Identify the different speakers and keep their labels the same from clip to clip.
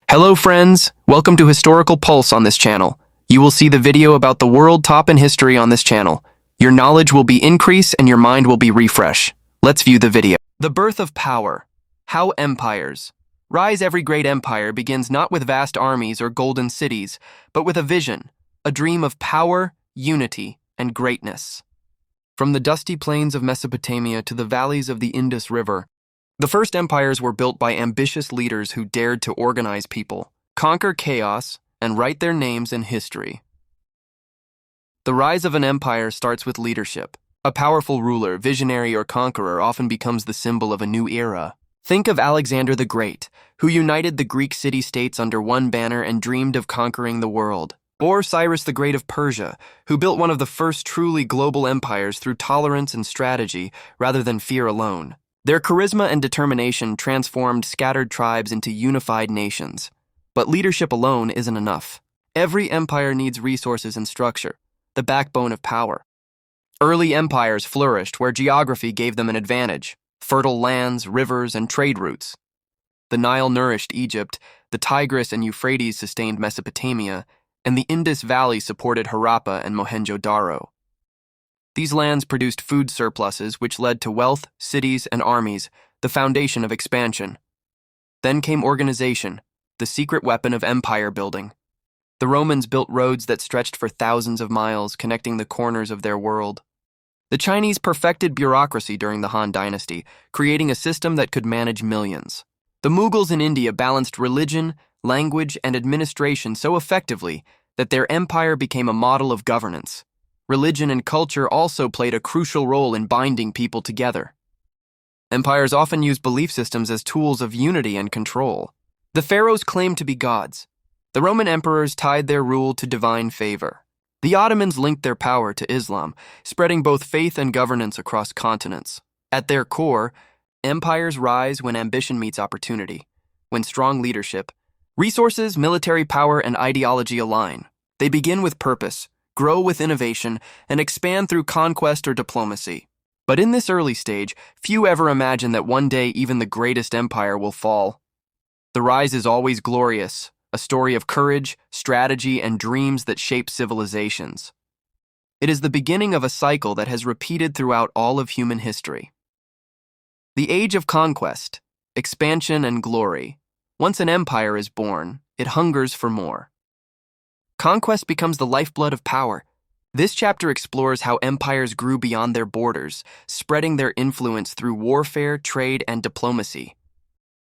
Speaker 1: Hello friends, welcome to Historical Pulse on this channel. You will see the video about the world top in history on this channel. Your knowledge will be increase and your mind will be refresh. Let's view the video. The birth of power. How empires. Rise. Every great empire begins not with vast armies or golden cities, but with a vision, a dream of power, unity, and greatness. From the dusty plains of Mesopotamia to the valleys of the Indus River, the first empires were built by ambitious leaders who dared to organize people, conquer chaos, and write their names in history. The rise of an empire starts with leadership. A powerful ruler, visionary, or conqueror often becomes the symbol of a new era. Think of Alexander the Great, who united the Greek city-states under one banner and dreamed of conquering the world. Or Cyrus the Great of Persia, who built one of the first truly global empires through tolerance and strategy rather than fear alone. Their charisma and determination transformed scattered tribes into unified nations. But leadership alone isn't enough. Every empire needs resources and structure, the backbone of power. Early empires flourished where geography gave them an advantage: fertile lands, rivers, and trade routes. The Nile nourished Egypt, the Tigris and Euphrates sustained Mesopotamia, and the Indus Valley supported Harappa and Mohenjo-Daro. These lands produced food surpluses which led to wealth, cities, and armies, the foundation of expansion. Then came organization, the secret weapon of empire building. The Romans built roads that stretched for thousands of miles, connecting the corners of their world. The Chinese perfected bureaucracy during the Han Dynasty, creating a system that could manage millions. The Mughals in India balanced religion, language, and administration so effectively that their empire became a model of governance. Religion and culture also played a crucial role in binding people together. Empires often used belief systems as tools of unity and control. The pharaohs claimed to be gods. The Roman emperors tied their rule to divine favor. The Ottomans linked their power to Islam, spreading both faith and governance across continents. At their core, empires rise when ambition meets opportunity, when strong leadership, resources, military power, and ideology align. They begin with purpose, grow with innovation, and expand through conquest or diplomacy. But in this early stage, few ever imagine that one day even the greatest empire will fall. The rise is always glorious, a story of courage, strategy, and dreams that shape civilizations. It is the beginning of a cycle that has repeated throughout all of human history. The age of conquest, expansion, and glory. Once an empire is born, it hungers for more. Conquest becomes the lifeblood of power. This chapter explores how empires grew beyond their borders, spreading their influence through warfare, trade, and diplomacy.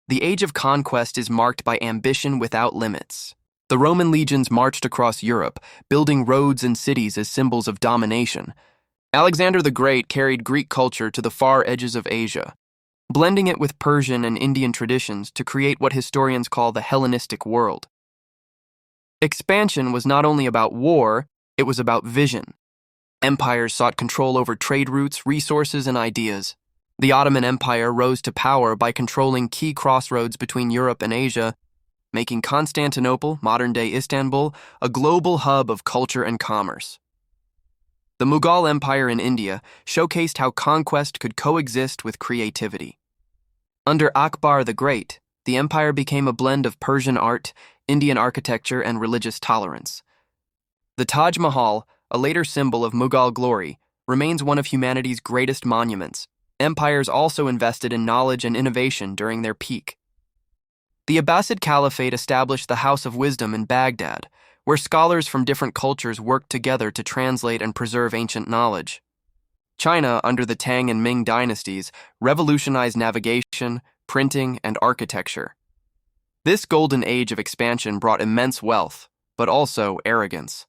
Speaker 1: The age of conquest is marked by ambition without limits. The Roman legions marched across Europe, building roads and cities as symbols of domination. Alexander the Great carried Greek culture to the far edges of Asia, blending it with Persian and Indian traditions to create what historians call the Hellenistic world. Expansion was not only about war, it was about vision. Empires sought control over trade routes, resources, and ideas. The Ottoman Empire rose to power by controlling key crossroads between Europe and Asia, making Constantinople, modern-day Istanbul, a global hub of culture and commerce. The Mughal Empire in India showcased how conquest could coexist with creativity. Under Akbar the Great, the empire became a blend of Persian art, Indian architecture, and religious tolerance. The Taj Mahal, a later symbol of Mughal glory, remains one of humanity's greatest monuments. Empires also invested in knowledge and innovation during their peak. The Abbasid Caliphate established the House of Wisdom in Baghdad, where scholars from different cultures worked together to translate and preserve ancient knowledge. China, under the Tang and Ming dynasties, revolutionized navigation, printing, and architecture. This golden age of expansion brought immense wealth, but also arrogance.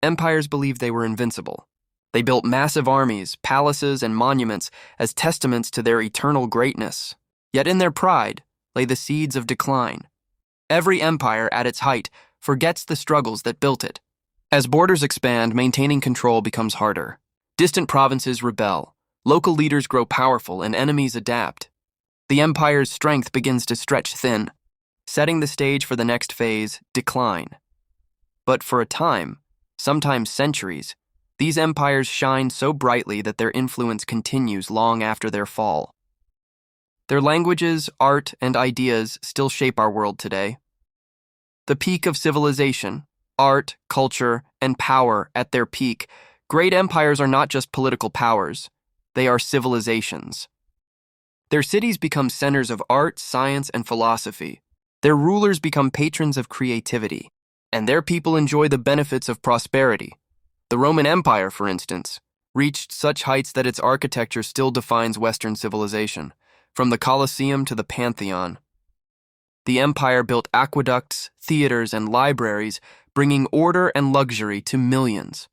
Speaker 1: Empires believed they were invincible. They built massive armies, palaces, and monuments as testaments to their eternal greatness. Yet in their pride lay the seeds of decline. Every empire at its height forgets the struggles that built it. As borders expand, maintaining control becomes harder. Distant provinces rebel, local leaders grow powerful, and enemies adapt. The empire's strength begins to stretch thin, setting the stage for the next phase, decline. But for a time, sometimes centuries, these empires shine so brightly that their influence continues long after their fall. Their languages, art, and ideas still shape our world today. The peak of civilization, art, culture, and power at their peak. Great empires are not just political powers, they are civilizations. Their cities become centers of art, science, and philosophy. Their rulers become patrons of creativity, and their people enjoy the benefits of prosperity. The Roman Empire, for instance, reached such heights that its architecture still defines Western civilization, from the Colosseum to the Pantheon. The empire built aqueducts, theaters, and libraries, bringing order and luxury to millions.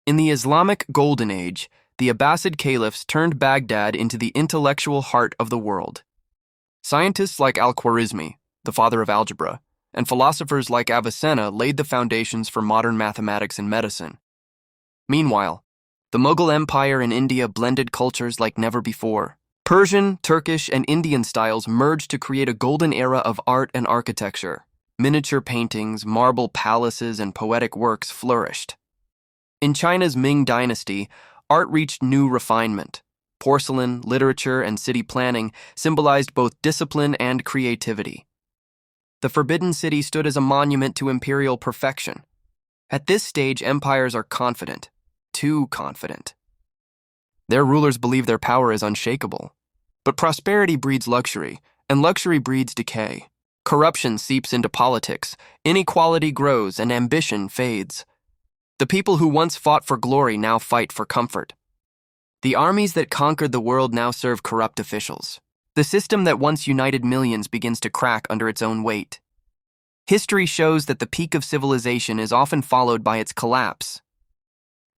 Speaker 1: In the Islamic Golden Age, the Abbasid caliphs turned Baghdad into the intellectual heart of the world. Scientists like Al-Khwarizmi, the father of algebra, and philosophers like Avicenna laid the foundations for modern mathematics and medicine. Meanwhile, the Mughal Empire in India blended cultures like never before. Persian, Turkish, and Indian styles merged to create a golden era of art and architecture. Miniature paintings, marble palaces, and poetic works flourished. In China's Ming Dynasty, art reached new refinement. Porcelain, literature, and city planning symbolized both discipline and creativity. The Forbidden City stood as a monument to imperial perfection. At this stage, empires are confident, too confident. Their rulers believe their power is unshakable. But prosperity breeds luxury, and luxury breeds decay. Corruption seeps into politics, inequality grows, and ambition fades. The people who once fought for glory now fight for comfort. The armies that conquered the world now serve corrupt officials. The system that once united millions begins to crack under its own weight. History shows that the peak of civilization is often followed by its collapse.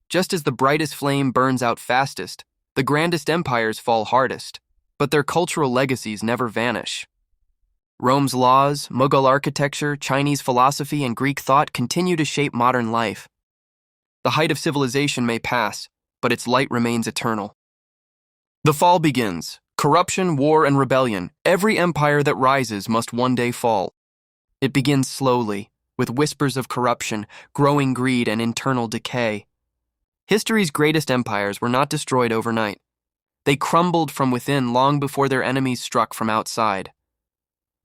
Speaker 1: Just as the brightest flame burns out fastest, the grandest empires fall hardest, but their cultural legacies never vanish. Rome's laws, Mughal architecture, Chinese philosophy, and Greek thought continue to shape modern life. The height of civilization may pass, but its light remains eternal. The fall begins. Corruption, war, and rebellion. Every empire that rises must one day fall. It begins slowly, with whispers of corruption, growing greed, and internal decay. History's greatest empires were not destroyed overnight. They crumbled from within long before their enemies struck from outside.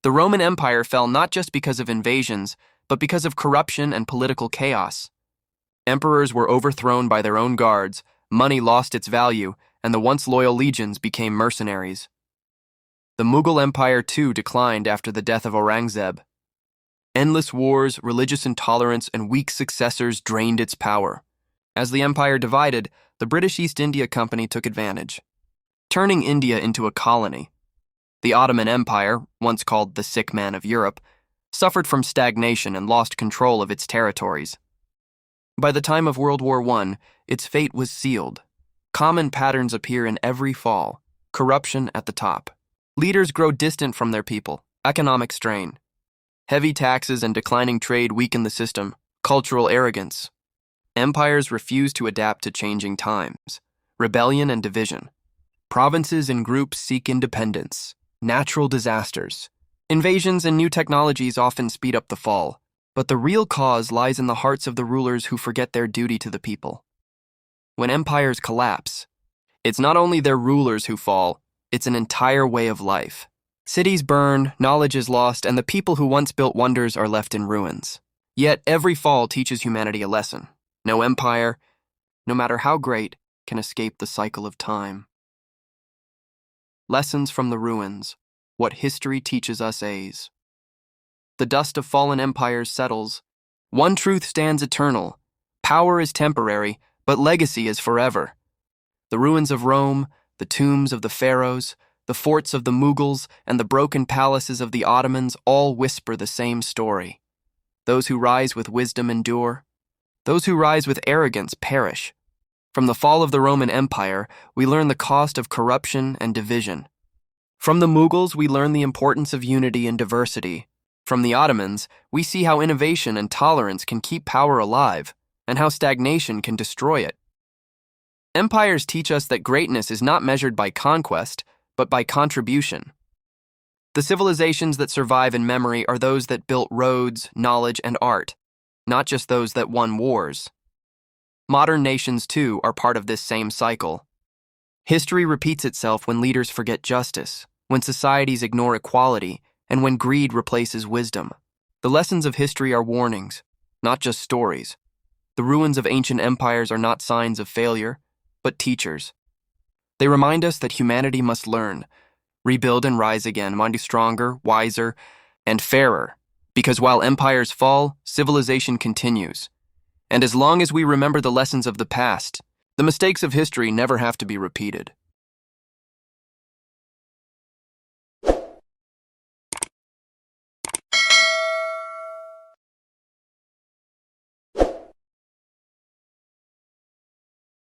Speaker 1: The Roman Empire fell not just because of invasions, but because of corruption and political chaos. Emperors were overthrown by their own guards, money lost its value, and the once loyal legions became mercenaries. The Mughal Empire too declined after the death of Aurangzeb. Endless wars, religious intolerance, and weak successors drained its power. As the empire divided, the British East India Company took advantage, turning India into a colony. The Ottoman Empire, once called the sick man of Europe, suffered from stagnation and lost control of its territories. By the time of World War I, its fate was sealed. Common patterns appear in every fall. Corruption at the top. Leaders grow distant from their people. Economic strain. Heavy taxes and declining trade weaken the system. Cultural arrogance. Empires refuse to adapt to changing times. Rebellion and division. Provinces and groups seek independence. Natural disasters. Invasions and new technologies often speed up the fall, but the real cause lies in the hearts of the rulers who forget their duty to the people. When empires collapse, it's not only their rulers who fall, it's an entire way of life. Cities burn, knowledge is lost, and the people who once built wonders are left in ruins. Yet every fall teaches humanity a lesson. No empire, no matter how great, can escape the cycle of time. Lessons from the ruins. What history teaches us is. The dust of fallen empires settles. One truth stands eternal. Power is temporary, but legacy is forever. The ruins of Rome, the tombs of the pharaohs, the forts of the Mughals, and the broken palaces of the Ottomans all whisper the same story. Those who rise with wisdom endure. Those who rise with arrogance perish. From the fall of the Roman Empire, we learn the cost of corruption and division. From the Mughals, we learn the importance of unity and diversity. From the Ottomans, we see how innovation and tolerance can keep power alive, and how stagnation can destroy it. Empires teach us that greatness is not measured by conquest, but by contribution. The civilizations that survive in memory are those that built roads, knowledge, and art, not just those that won wars. Modern nations, too, are part of this same cycle. History repeats itself when leaders forget justice, when societies ignore equality, and when greed replaces wisdom. The lessons of history are warnings, not just stories. The ruins of ancient empires are not signs of failure, but teachers. They remind us that humanity must learn, rebuild and rise again, mind you stronger, wiser, and fairer. Because while empires fall, civilization continues. And as long as we remember the lessons of the past, the mistakes of history never have to be repeated.